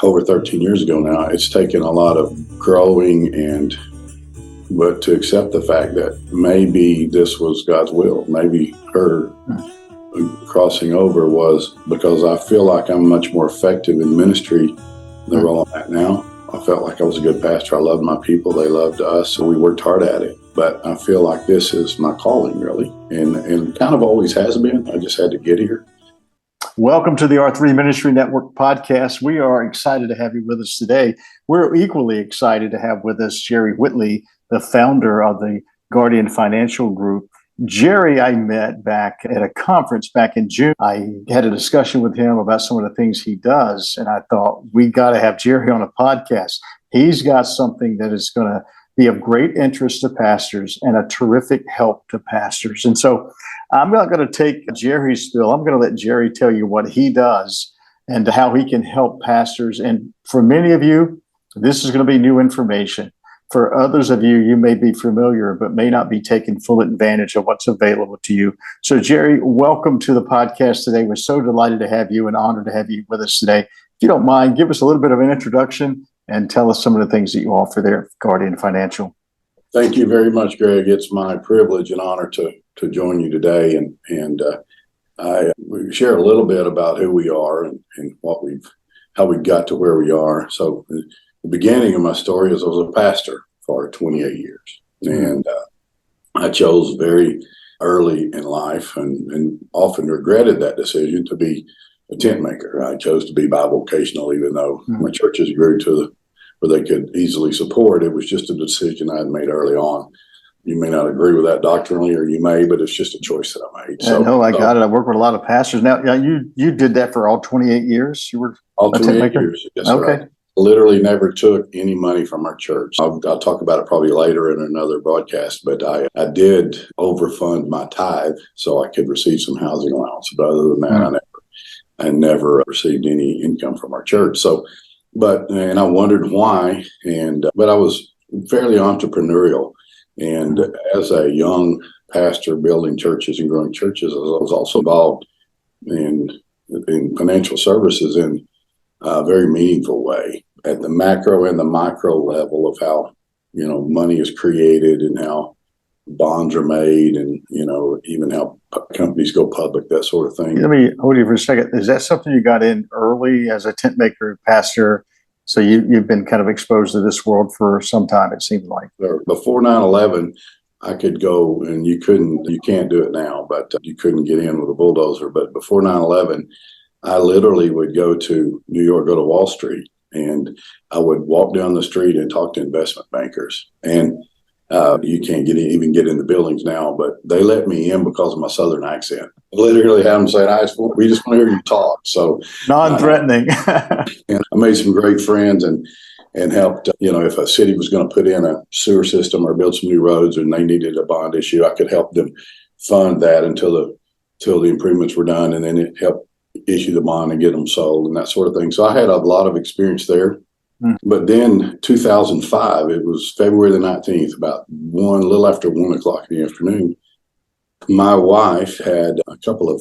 over 13 years ago now. It's taken a lot of growing but to accept the fact that maybe this was God's will. Maybe her crossing over was because I feel like I'm much more effective in ministry than the role I'm at now. I felt like I was a good pastor. I loved my people. They loved us. So we worked hard at it. But I feel like this is my calling, really. And kind of always has been. I just had to get here. Welcome to the R3 Ministry Network podcast. We are excited to have you with us today. We're equally excited to have with us Jerry Whitley, the founder of the Guardian Financial Group. Jerry, I met back at a conference back in June. I had a discussion with him about some of the things he does, and I thought, we got to have Jerry on a podcast. He's got something that is going to be of great interest to pastors and a terrific help to pastors. And so I'm not going to take Jerry's spiel. I'm going to let Jerry tell you what he does and how he can help pastors. And for many of you, this is going to be new information. For others of you, you may be familiar, but may not be taking full advantage of what's available to you. So, Jerry, welcome to the podcast today. We're so delighted to have you and honored to have you with us today. If you don't mind, give us a little bit of an introduction and tell us some of the things that you offer there at Guardian Financial. Thank you very much, Greg. It's my privilege and honor to join you today. And we share a little bit about who we are and how we got to where we are. So the beginning of my story is I was a pastor for 28 years. And I chose very early in life and often regretted that decision to be a tent maker. I chose to be bivocational, even though my churches grew to where they could easily support. It was just a decision I had made early on. You may not agree with that doctrinally, or you may, but it's just a choice that I made. No, I got it. I work with a lot of pastors. Now, you did that for all 28 years? You were all 28 years. Yes, okay. Right. Literally never took any money from our church. I'll talk about it probably later in another broadcast, but I did overfund my tithe so I could receive some housing allowance. But other than that, I never received any income from our church. And I wondered why. But I was fairly entrepreneurial. And as a young pastor building churches and growing churches, I was also involved in financial services in a very meaningful way at the macro and the micro level of how, money is created and how bonds are made and, even how companies go public, that sort of thing. Let me hold you for a second. Is that something you got in early as a tent maker, pastor? So you've been kind of exposed to this world for some time, it seems like. Before 9/11, I could go, and you can't do it now, but you couldn't get in with a bulldozer. But before 9/11, I literally would go to New York, go to Wall Street, and I would walk down the street and talk to investment bankers. And you can't even get in the buildings now, but they let me in because of my Southern accent. I literally had them say, we just want to hear you talk. So non-threatening. And I made some great friends and helped, if a city was going to put in a sewer system or build some new roads and they needed a bond issue, I could help them fund that until the improvements were done. And then it helped issue the bond and get them sold and that sort of thing. So I had a lot of experience there. But then 2005, it was February the 19th, about a little after 1 o'clock in the afternoon. My wife had a couple of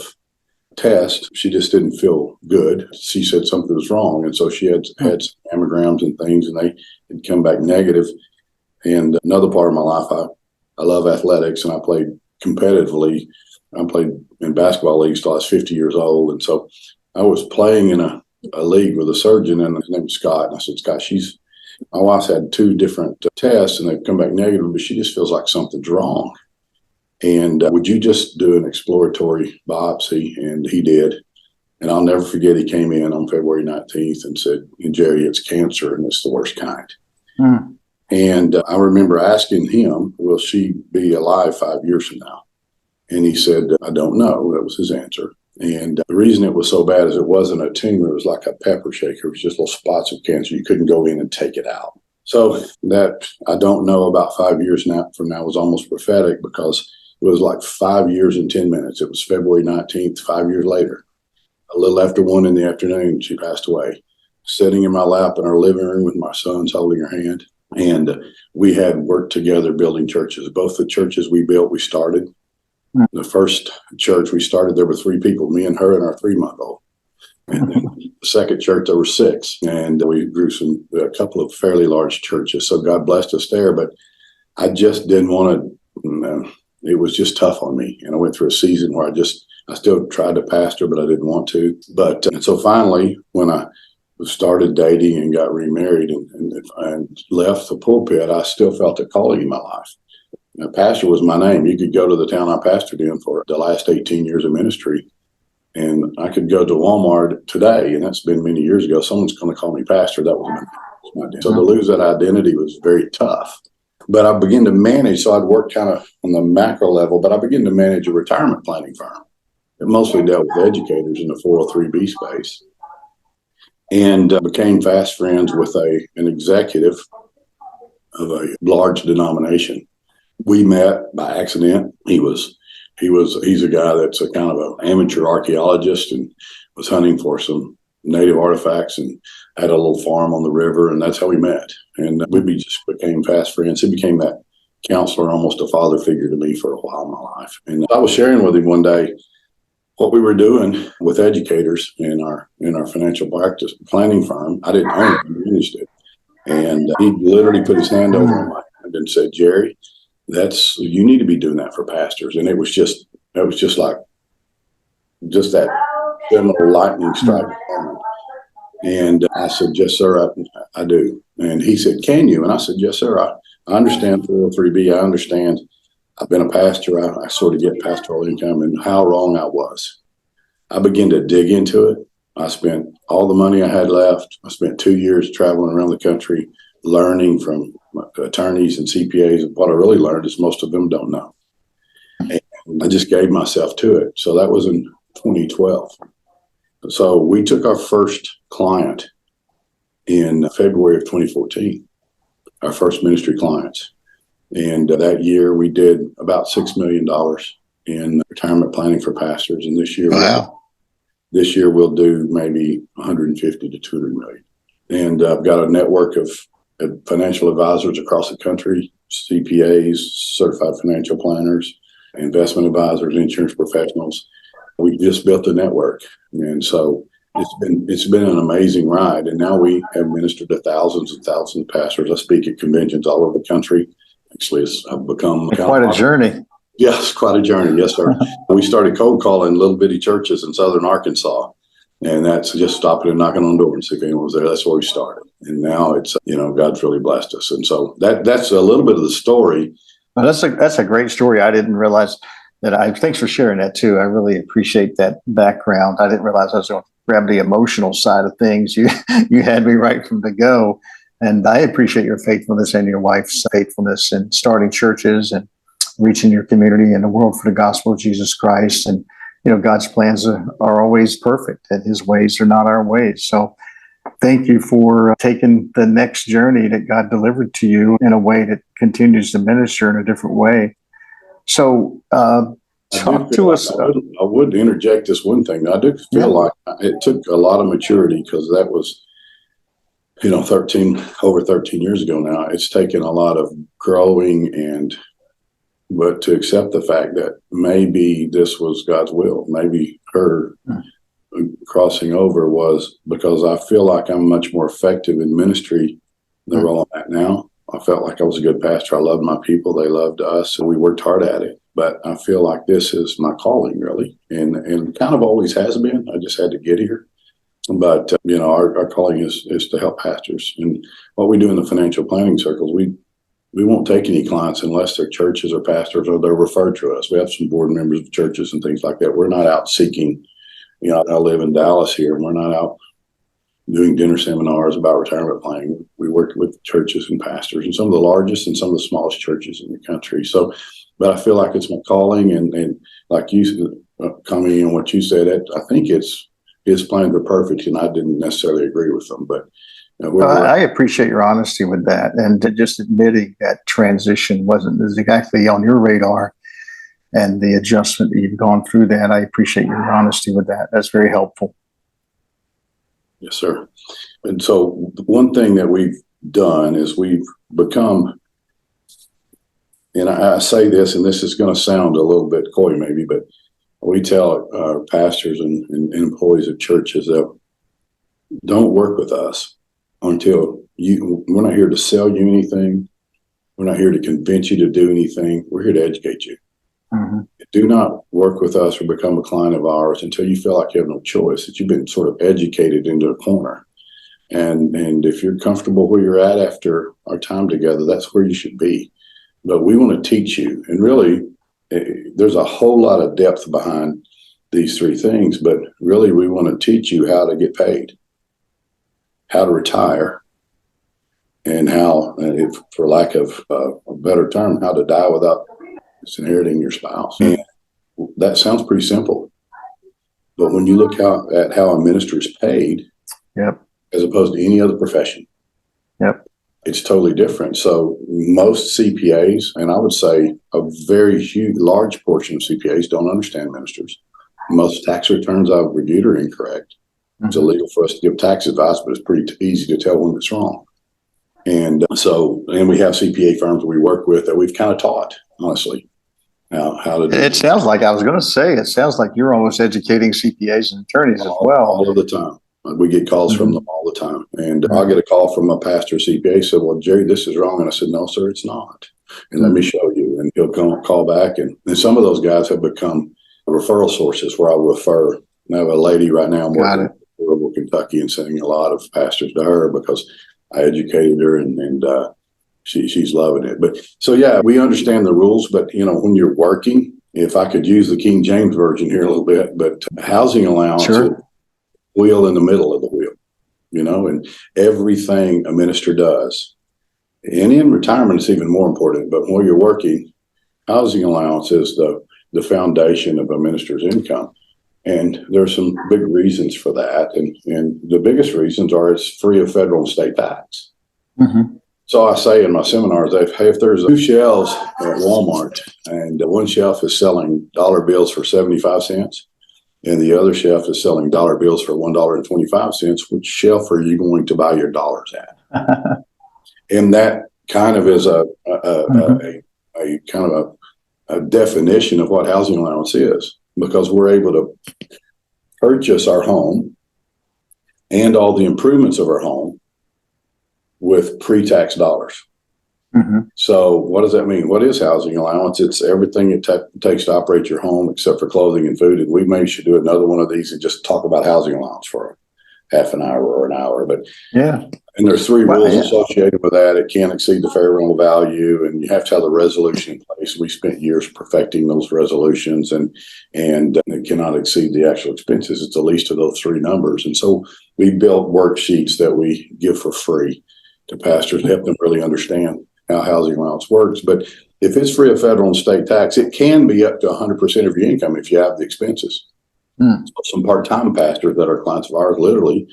tests. She just didn't feel good. She said something was wrong. And so she had some mammograms and things, and they had come back negative. And another part of my life, I love athletics, and I played competitively. I played in basketball leagues till I was 50 years old. And so I was playing in a league with a surgeon, and his name was Scott. And I said, Scott, my wife's had 2 different tests, and they've come back negative, but she just feels like something's wrong. And would you just do an exploratory biopsy? And he did. And I'll never forget, he came in on February 19th and said, Jerry, it's cancer, and it's the worst kind. And I remember asking him, will she be alive 5 years from now? And he said, I don't know. That was his answer. And the reason it was so bad is it wasn't a tumor. It was like a pepper shaker. It was just little spots of cancer. You couldn't go in and take it out. So that I don't know about 5 years from now was almost prophetic, because it was like 5 years and 10 minutes. It was February 19th, 5 years later. A little after 1 in the afternoon, she passed away. Sitting in my lap in our living room with my sons holding her hand. And we had worked together building churches. Both the churches we built, we started. The first church we started, there were 3 people, me and her and our 3-month-old. And then the second church, there were 6, and we grew a couple of fairly large churches. So God blessed us there, but I just didn't want to, it was just tough on me. And I went through a season where I still tried to pastor, but I didn't want to. But and so finally, when I started dating and got remarried and left the pulpit, I still felt a calling in my life. Now, pastor was my name. You could go to the town I pastored in for the last 18 years of ministry, and I could go to Walmart today, and that's been many years ago. Someone's going to call me pastor. That was my identity. So to lose that identity was very tough. But I began to manage, so I'd worked kind of on the macro level, but I began to manage a retirement planning firm. It mostly dealt with educators in the 403B space, and became fast friends with an executive of a large denomination. We met by accident. He's a guy that's a kind of an amateur archaeologist and was hunting for some native artifacts and had a little farm on the river, and that's how we met. And we just became fast friends. He became that counselor, almost a father figure to me for a while in my life. And I was sharing with him one day what we were doing with educators in our financial practice planning firm. I didn't own it, I managed it. And he literally put his hand over my hand and said, "Jerry, you need to be doing that for pastors." And it was just like that similar lightning strike. And I said, "Yes, sir, I do." And he said, "Can you?" And I said, "Yes, sir. I understand 403B. I understand. I've been a pastor. I sort of get pastoral income," and how wrong I was. I began to dig into it. I spent all the money I had left. I spent 2 years traveling around the country, learning from attorneys and CPAs. What I really learned is most of them don't know. And I just gave myself to it. So that was in 2012. So we took our first client in February of 2014, our first ministry clients. And that year we did about $6 million in retirement planning for pastors. And this year we'll do maybe 150 to 200 million. And I've got a network of financial advisors across the country, CPAs, certified financial planners, investment advisors, insurance professionals. We just built a network. And so it's been an amazing ride. And now we have ministered to thousands and thousands of pastors. I speak at conventions all over the country. Actually, I've become quite a journey. Yes, quite a journey. Yes, sir. We started cold calling little bitty churches in southern Arkansas. And that's just stopping and knocking on doors and see if anyone was there. That's where we started. And now it's, God's really blessed us. And so that's a little bit of the story. Well, that's a great story. I didn't realize that. Thanks for sharing that too. I really appreciate that background. I didn't realize I was going to grab the emotional side of things. You had me right from the go. And I appreciate your faithfulness and your wife's faithfulness in starting churches and reaching your community and the world for the gospel of Jesus Christ. And, God's plans are always perfect, and his ways are not our ways. So thank you for taking the next journey that God delivered to you in a way that continues to minister in a different way. So talk to us. I would interject this one thing. I do feel like it took a lot of maturity, because that was, over 13 years ago now. It's taken a lot of growing but to accept the fact that maybe this was God's will. Maybe her crossing over was because I feel like I'm much more effective in ministry than the role I'm at now. I felt like I was a good pastor. I loved my people. They loved us, and we worked hard at it. But I feel like this is my calling, really, and kind of always has been. I just had to get here. But, our calling is to help pastors. And what we do in the financial planning circles, we won't take any clients unless they're churches or pastors or they're referred to us. We have some board members of churches and things like that. We're not out seeking, I live in Dallas here, and we're not out doing dinner seminars about retirement planning. We work with churches and pastors, and some of the largest and some of the smallest churches in the country. So, but I feel like it's my calling, and like you commenting on what you said, I think his plans were perfect, and I didn't necessarily agree with them, but I appreciate your honesty with that, and just admitting that transition wasn't exactly on your radar, and the adjustment that you've gone through that. I appreciate your honesty with that. That's very helpful. Yes, sir. And so one thing that we've done is we've become, and I say this, and this is going to sound a little bit coy maybe, but we tell our pastors and employees of churches that don't work with us until we're not here to sell you anything. We're not here to convince you to do anything. We're here to educate you. Mm-hmm. Do not work with us or become a client of ours until you feel like you have no choice, that you've been sort of educated into a corner. And if you're comfortable where you're at after our time together, that's where you should be. But we want to teach you. And really, there's a whole lot of depth behind these three things. But really, we want to teach you how to get paid, how to retire, and how, if, for lack of a better term, how to die without inheriting your spouse. And that sounds pretty simple. But when you look at how a minister is paid, Yep. as opposed to any other profession, Yep. it's totally different. So most CPAs, and I would say a very large portion of CPAs, don't understand ministers. Most tax returns I've reviewed are incorrect. Mm-hmm. It's illegal for us to give tax advice, but it's pretty easy to tell when it's wrong. And we have CPA firms we work with that we've kind of taught, honestly, how to do it. Sounds like, I was going to say, it sounds like you're almost educating CPAs and attorneys as well. All of the time. We get calls from them all the time. And I'll get a call from a pastor CPA, said, well, Jerry, this is wrong. And I said, no, sir, it's not. And let me show you. And he'll call back. And some of those guys have become referral sources where I refer. I have a lady right now, I'm working in Louisville, Kentucky, and sending a lot of pastors to her because I educated her and she's loving it. But so, yeah, we understand the rules. But, when you're working, if I could use the King James Version here a little bit, but housing allowance. Sure. Wheel in the middle of the wheel, and everything a minister does. And in retirement, it's even more important. But while you're working, housing allowance is the foundation of a minister's income. And there's some big reasons for that. And the biggest reasons are it's free of federal and state tax. Mm-hmm. So I say in my seminars, if there's 2 shelves at Walmart and one shelf is selling dollar bills for 75 cents, and the other shelf is selling dollar bills for $1.25, which shelf are you going to buy your dollars at? And that kind of is a kind of a definition of what housing allowance is, because we're able to purchase our home and all the improvements of our home with pre-tax dollars. Mm-hmm. So what does that mean? What is housing allowance? It's everything it takes to operate your home except for clothing and food. And we maybe should do another one of these and just talk about housing allowance for half an hour or an hour. But yeah, and there's 3 rules associated with that. It can't exceed the fair rental value, and you have to have the resolution in place. We spent years perfecting those resolutions, and it cannot exceed the actual expenses. It's the least of those 3 numbers. And so we built worksheets that we give for free to pastors to help them really understand how housing allowance works. But if it's free of federal and state tax, it can be up to 100% of your income if you have the expenses. So some part-time pastors that are clients of ours, literally,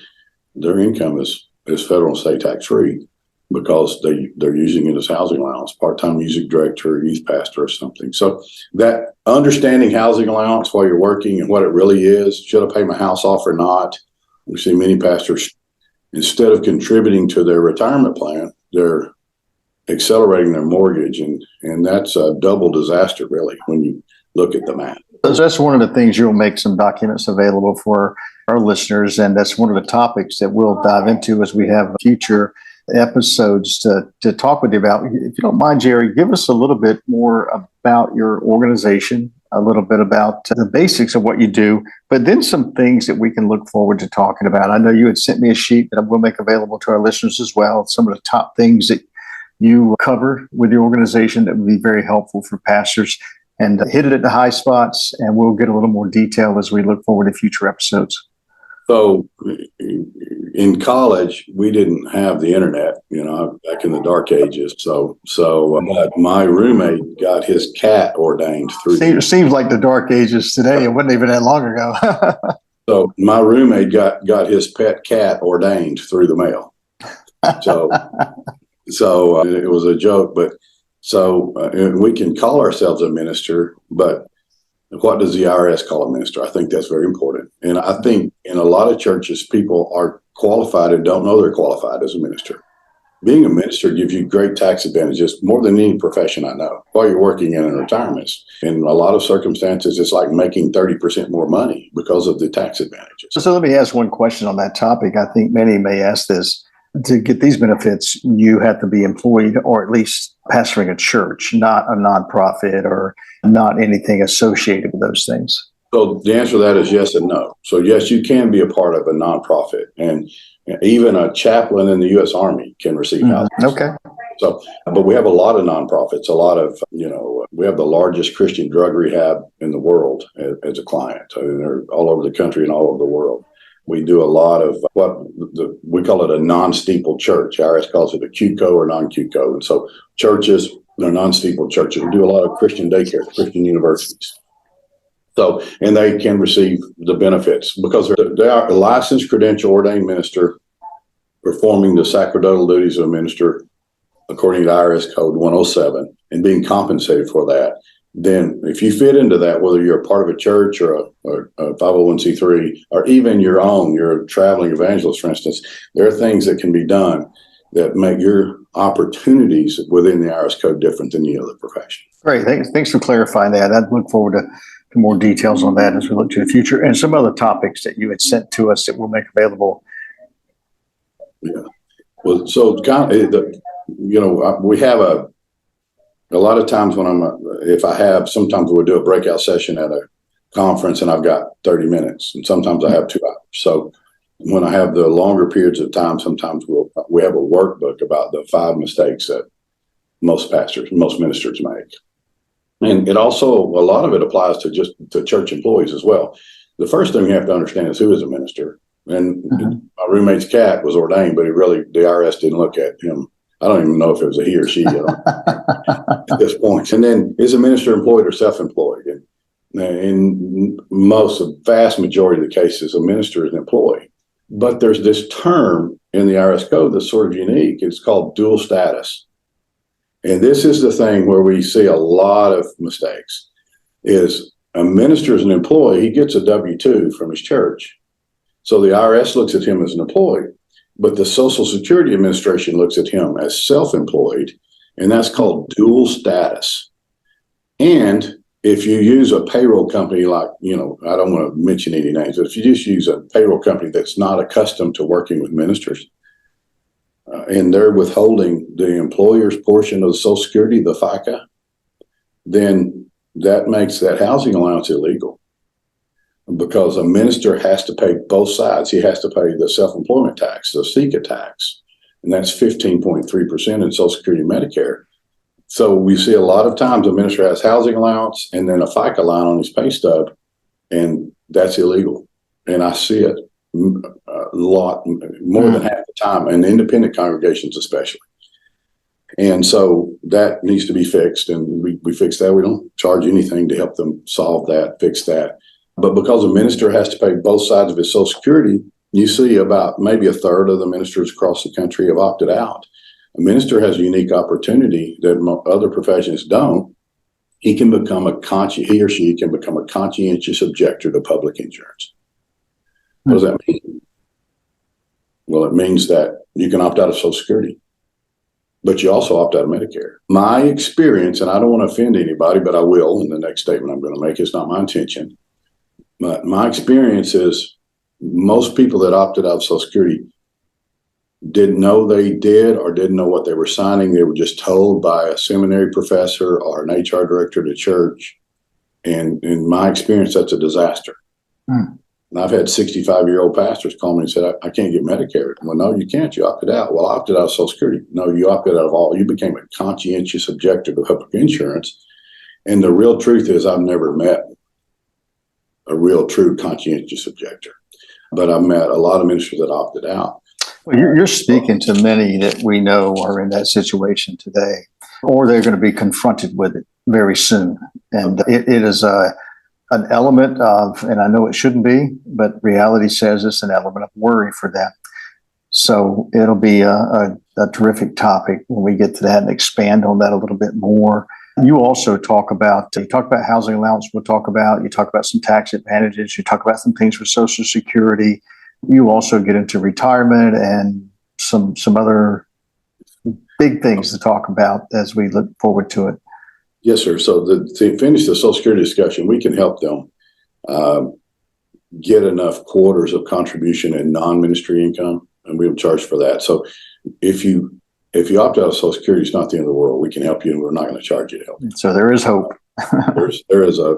their income is federal and state tax free because they're using it as housing allowance, part-time music director, youth pastor or something. So that understanding housing allowance while you're working and what it really is, should I pay my house off or not? We see many pastors, instead of contributing to their retirement plan, they're accelerating their mortgage, and that's a double disaster, really, when you look at the math. That's one of the things. You'll make some documents available for our listeners, and that's one of the topics that we'll dive into as we have future episodes to talk with you about. If you don't mind, Jerry, give us a little bit more about your organization, a little bit about the basics of what you do, but then some things that we can look forward to talking about. I know you had sent me a sheet that we'll make available to our listeners as well, some of the top things that you cover with your organization that would be very helpful for pastors, and hit it at the high spots, and we'll get a little more detail as we look forward to future episodes. So in college, we didn't have the internet, back in the dark ages. So my roommate got his cat ordained through. Seems like the dark ages today. It wasn't even that long ago. So my roommate got his pet cat ordained through the mail. So it was a joke, but so we can call ourselves a minister, but what does the IRS call a minister? I think that's very important. And I think in a lot of churches, people are qualified and don't know they're qualified as a minister. being a minister gives you great tax advantages more than any profession I know while you're working in retirement. In a lot of circumstances, it's like making 30% more money because of the tax advantages. So let me ask one question on that topic. I think many may ask this. To get these benefits, you have to be employed or at least pastoring a church, not a nonprofit or not anything associated with those things. So the answer to that is yes and no. So yes, you can be a part of a nonprofit, and even a chaplain in the U.S. Army can receive housing. Okay. So, but we have a lot of nonprofits, a lot of, we have the largest Christian drug rehab in the world as a client. I mean, they're all over the country and all over the world. We do a lot of we call it a non-steeple church. IRS calls it a QCO or non-QCO. And so churches, they're non-steeple churches. We do a lot of Christian daycare, Christian universities. So, and they can receive the benefits because they are a licensed, credential, ordained minister performing the sacerdotal duties of a minister according to IRS Code 107 and being compensated for that. Then if you fit into that, whether you're a part of a church or a 501c3 or even you're a traveling evangelist, for instance, there are things that can be done that make your opportunities within the IRS Code different than the other profession. Great. Thanks for clarifying that. I look forward to more details on that as we look to the future and some other topics that you had sent to us that we'll make available. Yeah. Well, so we have a lot of times sometimes we'll do a breakout session at a conference and I've got 30 minutes and sometimes I have 2 hours. So when I have the longer periods of time, sometimes we have a workbook about the 5 mistakes that most ministers make. And it also, a lot of it applies to church employees as well. The first thing you have to understand is who is a minister. And my roommate's cat was ordained, but the IRS didn't look at him. I don't even know if it was a he or she at this point. And then is a minister employed or self-employed? And in the vast majority of the cases, a minister is an employee. But there's this term in the IRS code that's sort of unique. It's called dual status. And this is the thing where we see a lot of mistakes. Is a minister is an employee, he gets a W-2 from his church. So the IRS looks at him as an employee, but the Social Security Administration looks at him as self-employed, and that's called dual status. And if you use a payroll company like, I don't want to mention any names, but if you just use a payroll company that's not accustomed to working with ministers, and they're withholding the employer's portion of the Social Security, the FICA, then that makes that housing allowance illegal because a minister has to pay both sides. He has to pay the self-employment tax, the SECA tax, and that's 15.3% in Social Security and Medicare. So we see a lot of times a minister has housing allowance and then a FICA line on his pay stub, and that's illegal. And I see it a lot, more than half the time, in independent congregations especially. And so that needs to be fixed, and we fix that. We don't charge anything to help them solve that, fix that. But because a minister has to pay both sides of his Social Security, you see about maybe a third of the ministers across the country have opted out. A minister has a unique opportunity that other professions don't. He or she can become a conscientious objector to public insurance. What does that mean? Well, it means that you can opt out of Social Security, but you also opt out of Medicare. My experience, and I don't want to offend anybody, but I will in the next statement I'm going to make. It's not my intention. But my experience is most people that opted out of Social Security didn't know they did or didn't know what they were signing. They were just told by a seminary professor or an HR director at a church. And in my experience, that's a disaster. And I've had 65-year-old pastors call me and said, I can't get Medicare. Well, no, you can't. You opted out. Well, I opted out of Social Security. No, you opted out of all. You became a conscientious objector to public insurance. And the real truth is I've never met a real true conscientious objector. But I've met a lot of ministers that opted out. Well, you're speaking to many that we know are in that situation today, or they're going to be confronted with it very soon. And it is an element of, and I know it shouldn't be, but reality says it's an element of worry for them. So it'll be a terrific topic when we get to that and expand on that a little bit more. You also talk about housing allowance. You talk about some tax advantages. You talk about some things for Social Security. You also get into retirement and some other big things to talk about as we look forward to it. Yes, sir. So to finish the Social Security discussion, we can help them get enough quarters of contribution in non-ministry income, and we'll charge for that. So if you opt out of Social Security, it's not the end of the world. We can help you, and we're not going to charge you to help. So there is hope. there is a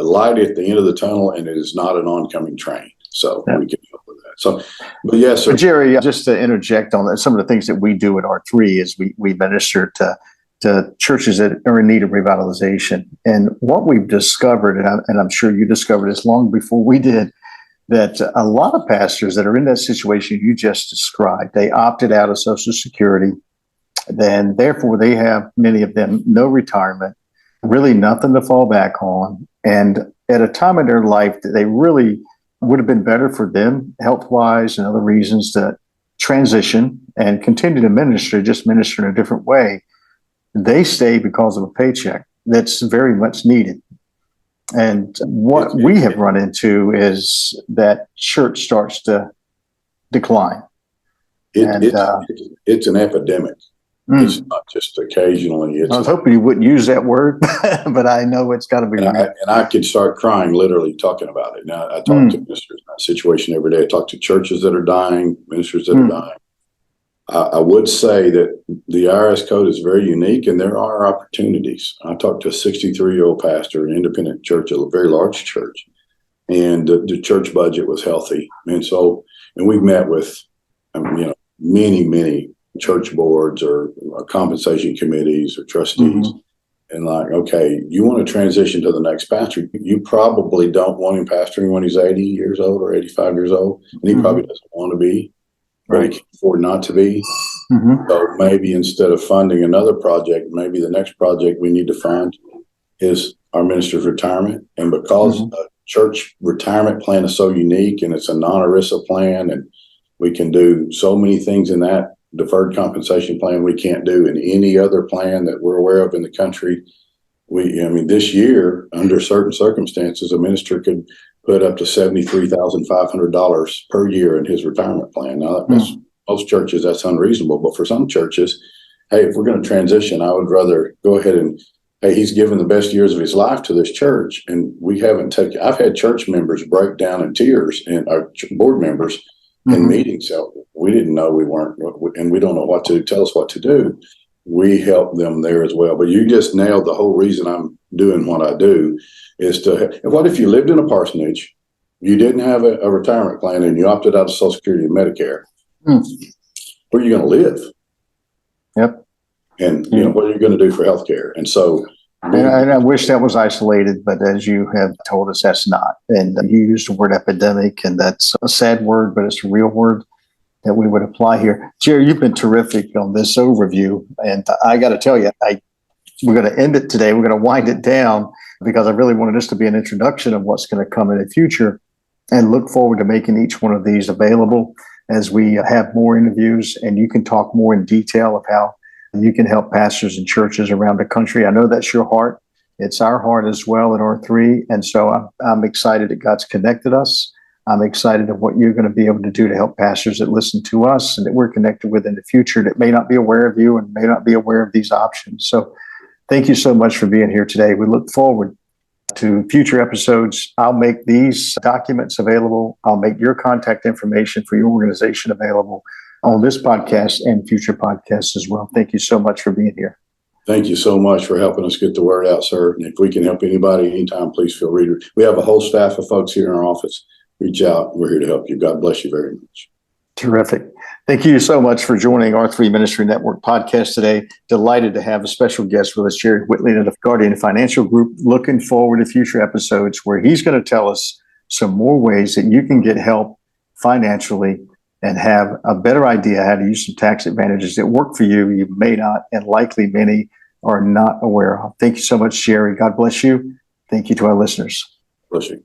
light at the end of the tunnel, and it is not an oncoming train. So we can help with that. So, but yes, sir. But Jerry, just to interject on that, some of the things that we do at R3 is we minister to churches that are in need of revitalization. And what we've discovered, and I'm sure you discovered this long before we did, that a lot of pastors that are in that situation you just described, they opted out of Social Security, then therefore they have, many of them, no retirement, really nothing to fall back on. And at a time in their life that they really would have been better for them, health-wise and other reasons, to transition and continue to minister, just minister in a different way. They stay because of a paycheck that's very much needed. And what we have run into is that church starts to decline. It's an epidemic. It's not just occasionally. I was hoping you wouldn't use that word, but I know it's got to be. And I could start crying literally talking about it. Now, I talk to ministers in that situation every day. I talk to churches that are dying, ministers that are dying. I would say that the IRS code is very unique, and there are opportunities. I talked to a 63-year-old pastor in an independent church, a very large church, and the church budget was healthy. And we've met with, many church boards or compensation committees or trustees. And okay, you want to transition to the next pastor. You probably don't want him pastoring when he's 80 years old or 85 years old. And he probably doesn't want to be, but he can afford not to be. So maybe instead of funding another project, maybe the next project we need to fund is our minister's retirement. And because a church retirement plan is so unique and it's a non-ERISA plan, and we can do so many things in that deferred compensation plan we can't do in any other plan that we're aware of in the country. This year, under certain circumstances, a minister could put up to $73,500 per year in his retirement plan. Now, most churches, that's unreasonable, but for some churches, hey, if we're going to transition, I would rather go ahead and, hey, he's given the best years of his life to this church, and I've had church members break down in tears, and our board members in meetings. So we didn't know we weren't, and we don't know what to tell us what to do. We help them there as well. But you just nailed the whole reason I'm doing what I do is what if you lived in a parsonage, you didn't have a retirement plan, and you opted out of Social Security and Medicare? Where are you going to live? Yep. And what are you going to do for healthcare? And so, and I wish that was isolated, but as you have told us, that's not. And you used the word epidemic, and that's a sad word, but it's a real word that we would apply here. Jerry, you've been terrific on this overview, and I got to tell you, we're going to end it today. We're going to wind it down because I really wanted this to be an introduction of what's going to come in the future, and look forward to making each one of these available as we have more interviews, and you can talk more in detail of how you can help pastors and churches around the country. I know that's your heart. It's our heart as well at R3. And so I'm excited that God's connected us. I'm excited of what you're going to be able to do to help pastors that listen to us and that we're connected with in the future that may not be aware of you and may not be aware of these options. So thank you so much for being here today. We look forward to future episodes. I'll make these documents available. I'll make your contact information for your organization available on this podcast and future podcasts as well. Thank you so much for being here. Thank you so much for helping us get the word out, sir. And if we can help anybody anytime, please feel free to. We have a whole staff of folks here in our office. Reach out. We're here to help you. God bless you very much. Terrific. Thank you so much for joining R3 Ministry Network podcast today. Delighted to have a special guest with us, Jerry Whitley of the Guardian Financial Group. Looking forward to future episodes where he's going to tell us some more ways that you can get help financially and have a better idea how to use some tax advantages that work for you. You may not, and likely many are not aware of. Thank you so much, Jerry. God bless you. Thank you to our listeners. Bless you.